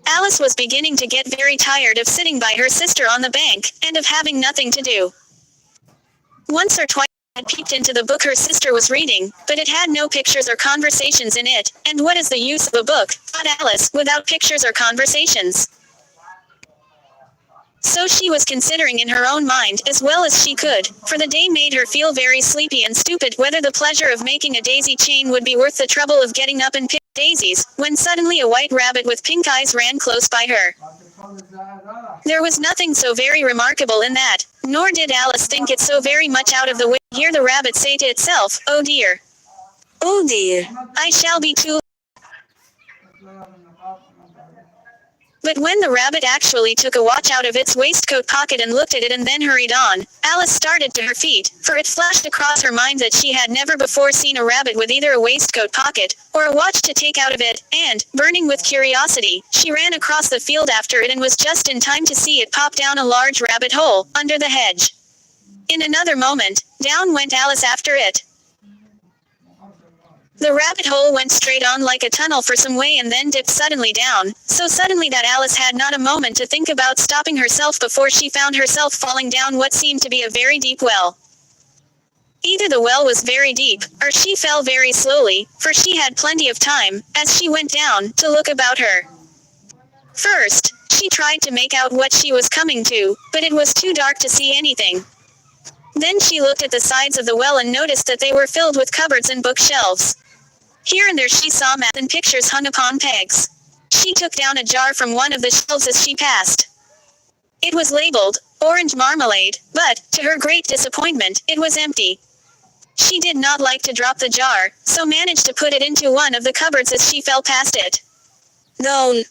Alice was beginning to get very tired of sitting by her sister on the bank, and of having nothing to do. Once or twice she had peeked into the book her sister was reading, but it had no pictures or conversations in it, and what is the use of a book, thought Alice, without pictures or conversations? So she was considering in her own mind, as well as she could, for the day made her feel very sleepy and stupid, whether the pleasure of making a daisy chain would be worth the trouble of getting up and picking daisies, when suddenly a white rabbit with pink eyes ran close by her. There was nothing so very remarkable in that, nor did Alice think it so very much out of the way to hear the rabbit say to itself, "Oh dear. Oh dear. I shall be too." But when the rabbit actually took a watch out of its waistcoat pocket and looked at it and then hurried on, Alice started to her feet, for it flashed across her mind that she had never before seen a rabbit with either a waistcoat pocket, or a watch to take out of it, and, burning with curiosity, she ran across the field after it and was just in time to see it pop down a large rabbit hole, under the hedge. In another moment, down went Alice after it. The rabbit hole went straight on like a tunnel for some way and then dipped suddenly down, so suddenly that Alice had not a moment to think about stopping herself before she found herself falling down what seemed to be a very deep well. Either the well was very deep, or she fell very slowly, for she had plenty of time, as she went down, to look about her. First, she tried to make out what she was coming to, but it was too dark to see anything. Then she looked at the sides of the well and noticed that they were filled with cupboards and bookshelves. Here and there she saw maps and pictures hung upon pegs. She took down a jar from one of the shelves as she passed. It was labeled, "Orange Marmalade," but, to her great disappointment, it was empty. She did not like to drop the jar, so managed to put it into one of the cupboards as she fell past it. Down.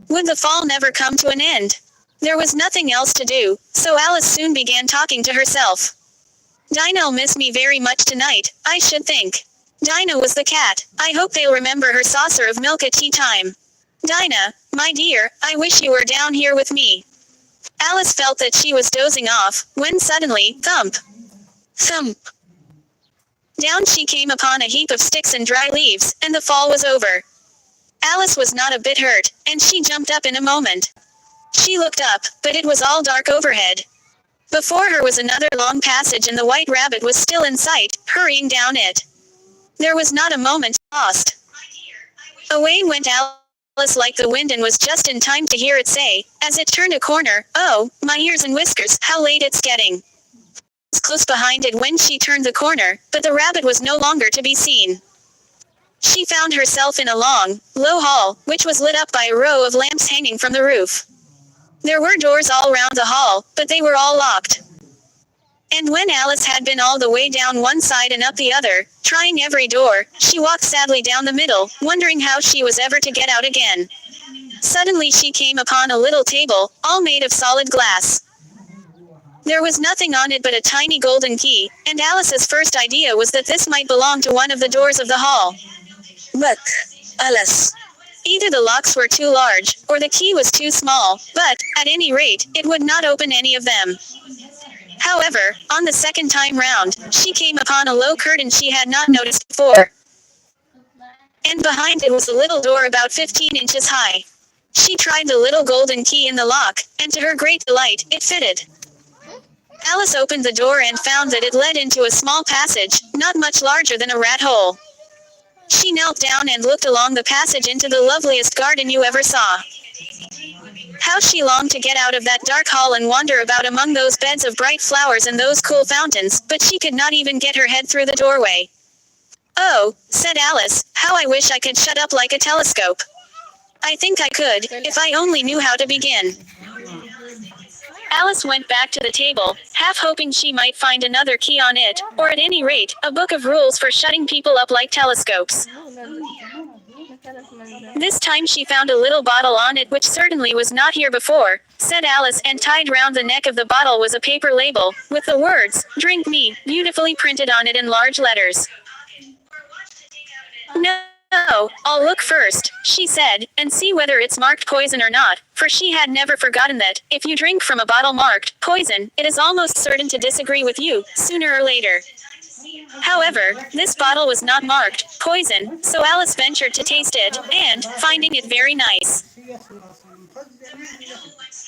Would the fall never come to an end? There was nothing else to do, so Alice soon began talking to herself. "Dinah'll miss me very much tonight, I should think. Dinah was the cat. I hope they'll remember her saucer of milk at tea time. Dinah, my dear, I wish you were down here with me." Alice felt that she was dozing off, when suddenly, thump! Thump! Down she came upon a heap of sticks and dry leaves, and the fall was over. Alice was not a bit hurt, and she jumped up in a moment. She looked up, but it was all dark overhead. Before her was another long passage and the white rabbit was still in sight, hurrying down it. There was not a moment lost. Away went Alice like the wind and was just in time to hear it say, as it turned a corner, "Oh, my ears and whiskers, how late it's getting." It was close behind it when she turned the corner, but the rabbit was no longer to be seen. She found herself in a long, low hall, which was lit up by a row of lamps hanging from the roof. There were doors all round the hall, but they were all locked. And when Alice had been all the way down one side and up the other, trying every door, she walked sadly down the middle, wondering how she was ever to get out again. Suddenly she came upon a little table, all made of solid glass. There was nothing on it but a tiny golden key, and Alice's first idea was that this might belong to one of the doors of the hall. But, alas! Either the locks were too large, or the key was too small, but, at any rate, it would not open any of them. However, on the second time round, she came upon a low curtain she had not noticed before. And behind it was a little door about 15 inches high. She tried the little golden key in the lock, and to her great delight, it fitted. Alice opened the door and found that it led into a small passage, not much larger than a rat hole. She knelt down and looked along the passage into the loveliest garden you ever saw. How she longed to get out of that dark hall and wander about among those beds of bright flowers and those cool fountains, but she could not even get her head through the doorway. "Oh," said Alice, "how I wish I could shut up like a telescope. I think I could, if I only knew how to begin." Alice went back to the table, half hoping she might find another key on it, or at any rate, a book of rules for shutting people up like telescopes. This time she found a little bottle on it which certainly was not here before, said Alice, and tied round the neck of the bottle was a paper label, with the words, "Drink me," beautifully printed on it in large letters. "No, Oh, I'll look first, she said, and see whether it's marked poison or not, for she had never forgotten that, if you drink from a bottle marked poison, it is almost certain to disagree with you, sooner or later. However, this bottle was not marked poison, so Alice ventured to taste it, and, finding it very nice.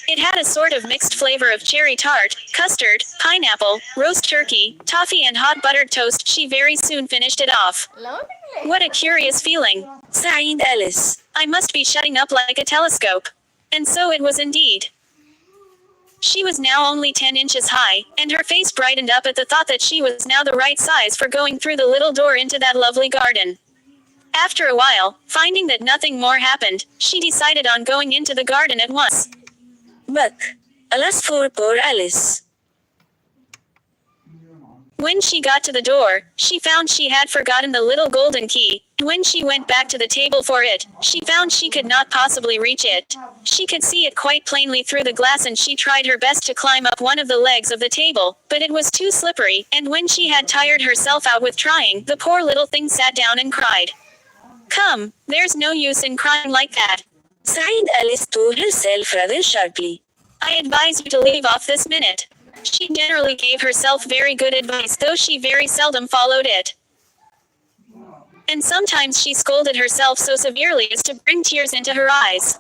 It had a sort of mixed flavor of cherry tart, custard, pineapple, roast turkey, toffee and hot buttered toast. She very soon finished it off. What a curious feeling, sighed Alice. I must be shutting up like a telescope. And so it was indeed. She was now only 10 inches high, and her face brightened up at the thought that she was now the right size for going through the little door into that lovely garden. After a while, finding that nothing more happened, she decided on going into the garden at once. But, alas for poor Alice. When she got to the door, she found she had forgotten the little golden key. When she went back to the table for it, she found she could not possibly reach it. She could see it quite plainly through the glass, and she tried her best to climb up one of the legs of the table, but it was too slippery, and when she had tired herself out with trying, the poor little thing sat down and cried. Come, there's no use in crying like that, sighed Alice to herself rather sharply. I advise you to leave off this minute. She generally gave herself very good advice, though she very seldom followed it. And sometimes she scolded herself so severely as to bring tears into her eyes.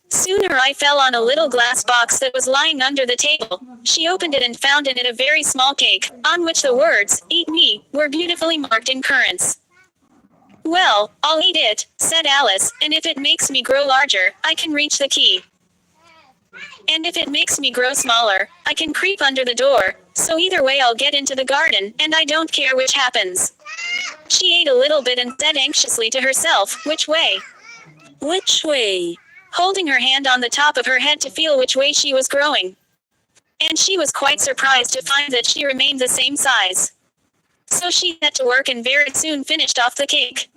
Soon her eye fell on a little glass box that was lying under the table. She opened it and found in it a very small cake, on which the words, "Eat me," were beautifully marked in currants. Well, I'll eat it, said Alice, and if it makes me grow larger, I can reach the key. And if it makes me grow smaller, I can creep under the door, so either way I'll get into the garden, and I don't care which happens. She ate a little bit and said anxiously to herself, which way? Which way? Holding her hand on the top of her head to feel which way she was growing. And she was quite surprised to find that she remained the same size. So she set to work and very soon finished off the cake.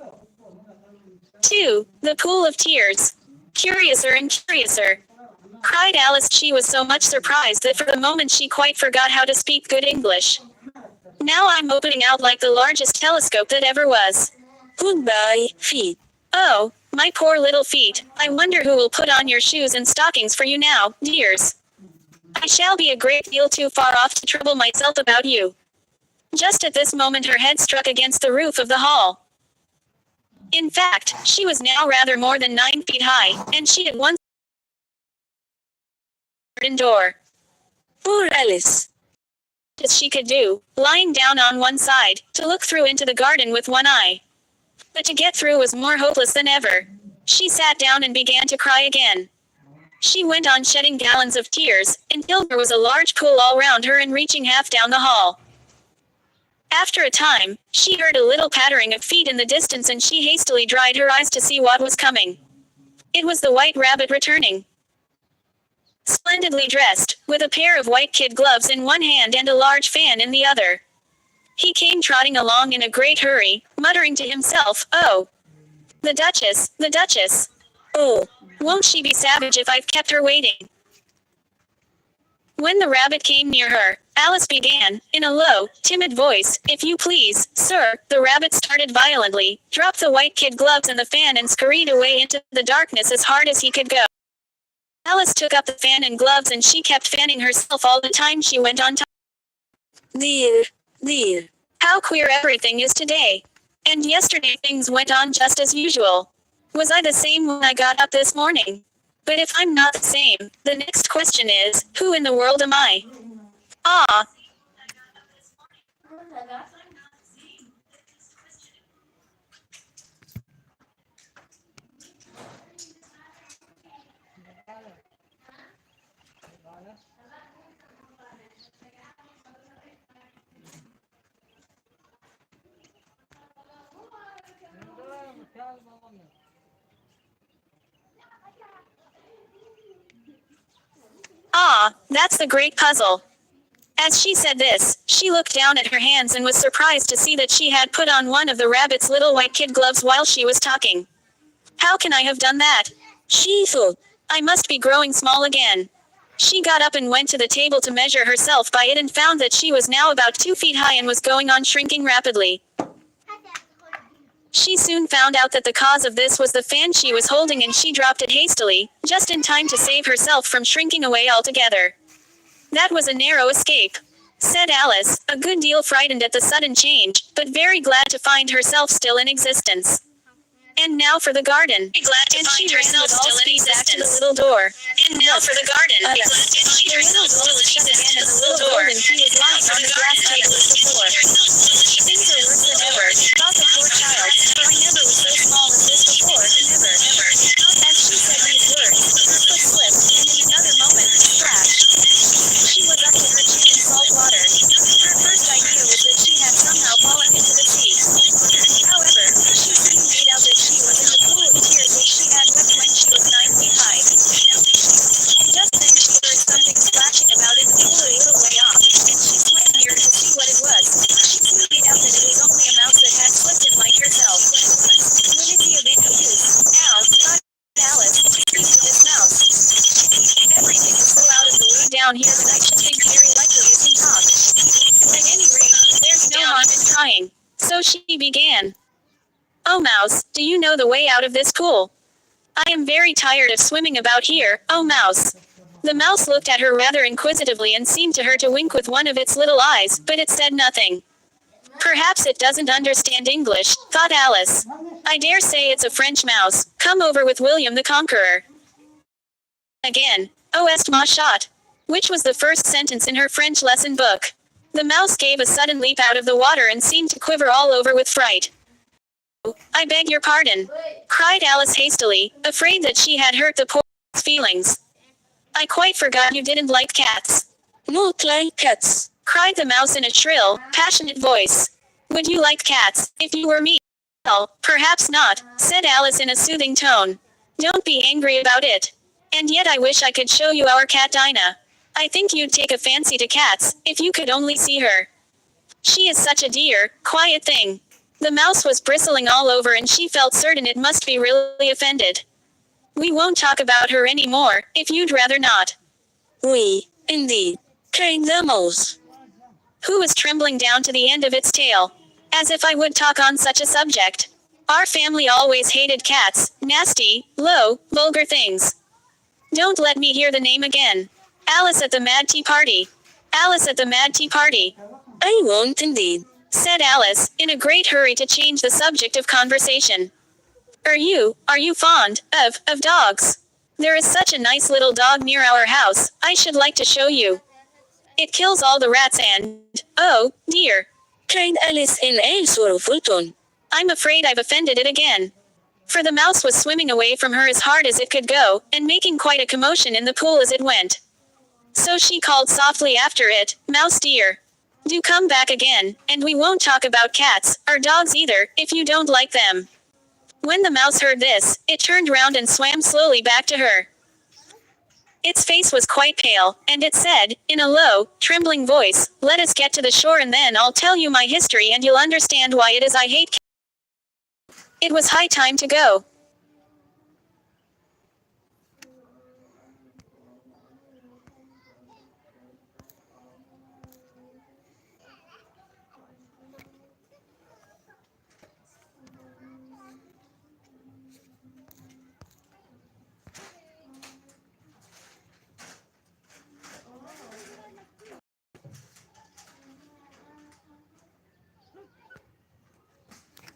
2. The Pool of Tears. Curiouser and curiouser, cried Alice. She was so much surprised that for the moment she quite forgot how to speak good English. Now I'm opening out like the largest telescope that ever was. Goodbye, feet. Oh, my poor little feet, I wonder who will put on your shoes and stockings for you now, dears. I shall be a great deal too far off to trouble myself about you. Just at this moment her head struck against the roof of the hall. In fact, she was now rather more than 9 feet high, and she at once door. Poor Alice. As she could do, lying down on one side, to look through into the garden with one eye. But to get through was more hopeless than ever. She sat down and began to cry again. She went on shedding gallons of tears, until there was a large pool all round her and reaching half down the hall. After a time, she heard a little pattering of feet in the distance, and she hastily dried her eyes to see what was coming. It was the White Rabbit returning. Splendidly dressed, with a pair of white kid gloves in one hand and a large fan in the other. He came trotting along in a great hurry, muttering to himself, "Oh, the Duchess, the Duchess. Oh, won't she be savage if I've kept her waiting?" When the rabbit came near her, Alice began, in a low, timid voice, "If you please, sir." The rabbit started violently, dropped the white kid gloves and the fan, and scurried away into the darkness as hard as he could go. Alice took up the fan and gloves, and she kept fanning herself all the time she went on top. Dear, dear, how queer everything is today. And yesterday things went on just as usual. Was I the same when I got up this morning? But if I'm not the same, the next question is, who in the world am I? Ah. Ah, that's the great puzzle. As she said this, she looked down at her hands and was surprised to see that she had put on one of the rabbit's little white kid gloves while she was talking. How can I have done that? She thought. I must be growing small again. She got up and went to the table to measure herself by it, and found that she was now about 2 feet high and was going on shrinking rapidly. She soon found out that the cause of this was the fan she was holding, and she dropped it hastily, just in time to save herself from shrinking away altogether. "That was a narrow escape," said Alice, a good deal frightened at the sudden change, but very glad to find herself still in existence. "And now for the garden." And she ran with all speed back to the little door. "And now for the garden." The little door was shut again, and the little golden key was lying on the glass table as before. "Things are worse than ever," thought the poor child, "for I never was so small as this before, never." As she said these words, her foot slipped, and in another moment, splash! She was up to her chin in salt water. Her first idea was that she had somehow fallen into the sea. However, she soon made out that she was in the pool of tears which she had wept when she was 9 feet high. Just then she heard something splashing about in the pool a little way off, and she swam near to see what it was. She soon made out that it was only a mouse that had slipped in like herself. "Would it be of any use, now," thought Alice, "to speak to this mouse? Everything is so out of the way down here that I should think very likely it can talk. At any rate, there's no harm in trying." So she began. "Oh Mouse, do you know the way out of this pool? I am very tired of swimming about here, oh Mouse." The mouse looked at her rather inquisitively and seemed to her to wink with one of its little eyes, but it said nothing. "Perhaps it doesn't understand English," thought Alice. "I dare say it's a French mouse, come over with William the Conqueror." Again, "Oh est ma shot," which was the first sentence in her French lesson book. The mouse gave a sudden leap out of the water and seemed to quiver all over with fright. "I beg your pardon," cried Alice hastily, afraid that she had hurt the poor mouse' feelings. "I quite forgot you didn't like cats." "Not like cats," cried the mouse in a shrill, passionate voice. "Would you like cats, if you were me?" "Well, perhaps not," said Alice in a soothing tone. "Don't be angry about it. And yet I wish I could show you our cat Dinah. I think you'd take a fancy to cats, if you could only see her. She is such a dear, quiet thing." The mouse was bristling all over, and she felt certain it must be really offended. "We won't talk about her any more, if you'd rather not." "We, indeed," cried the mouse, who was trembling down to the end of its tail. "As if I would talk on such a subject. Our family always hated cats, nasty, low, vulgar things. Don't let me hear the name again. Alice at the Mad Tea Party. Alice at the Mad Tea Party." "I won't indeed," said Alice, in a great hurry to change the subject of conversation. Are you fond of dogs? There is such a nice little dog near our house, I should like to show you. It kills all the rats and, oh, dear," cried Alice in a sorrowful tone, "I'm afraid I've offended it again." For the mouse was swimming away from her as hard as it could go, and making quite a commotion in the pool as it went. So she called softly after it, "Mouse dear, do come back again, and we won't talk about cats, or dogs either, if you don't like them." When the mouse heard this, it turned round and swam slowly back to her. Its face was quite pale, and it said, in a low, trembling voice, "Let us get to the shore and then I'll tell you my history and you'll understand why it is I hate cats." It was high time to go.